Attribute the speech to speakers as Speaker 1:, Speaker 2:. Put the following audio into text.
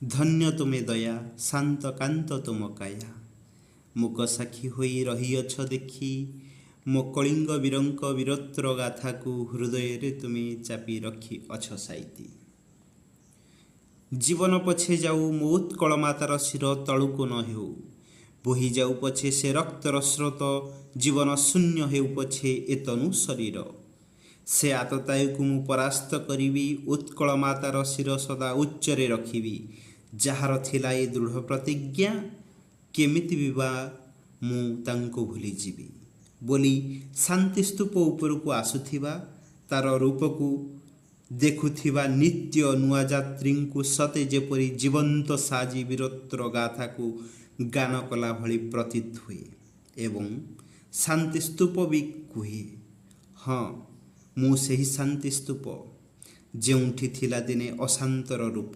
Speaker 1: ଧନ୍ୟ ତୁମେ ଦୟା ଶାନ୍ତ କାନ୍ତ ତୁମ କାୟା। ମୁକ ସାକ୍ଷୀ ହୋଇ ରହିଅଛ ଦେଖି ମୋ କଳିଙ୍ଗ ବୀରଙ୍କ ବୀରତ୍ୱ ଗାଥାକୁ ହୃଦୟରେ ତୁମେ ଚାପି ରଖି ଅଛ ସାଇତି। ଜୀବନ ପଛେ ଯାଉ ମୋ ଉତ୍କଳ ମାତାର ଶିର ତଳୁକୁ ନ ହେଉ, ବୋହି ଯାଉ ପଛେ ସେ ରକ୍ତର ସ୍ରୋତ, ଜୀବନ ଶୂନ୍ୟ ହେଉ ପଛେ ଏ ତନୁ ଶରୀର। ସେ ଆତତାୟୀକୁ ମୁଁ ପରାସ୍ତ କରିବି, ଉତ୍କଳ ମାତାର ଶିର ସଦା ଉଚ୍ଚରେ ରଖିବି। ଯାହାର ଥିଲା ଏ ଦୃଢ଼ ପ୍ରତିଜ୍ଞା, କେମିତି ବିବା ମୁଁ ତାଙ୍କୁ ଭୁଲିଯିବି। ବୋଲି ଶାନ୍ତିସ୍ତୂପ ଉପରକୁ ଆସୁଥିବା ତାର ରୂପକୁ ଦେଖୁଥିବା ନିତ୍ୟ ନୂଆ ଯାତ୍ରୀଙ୍କୁ ସତେ ଯେପରି ଜୀବନ୍ତ ସାଜି ବୀରତ୍ୱର ଗାଥାକୁ ଗାନ କଲା ଭଳି ପ୍ରତୀତ ହୁଏ ଏବଂ ଶାନ୍ତିସ୍ତୂପ ବି କୁହେ, ହଁ ମୁଁ ସେହି ଶାନ୍ତିସ୍ତୂପ, ଯେଉଁଠି ଥିଲା ଦିନେ ଅଶାନ୍ତର ରୂପ।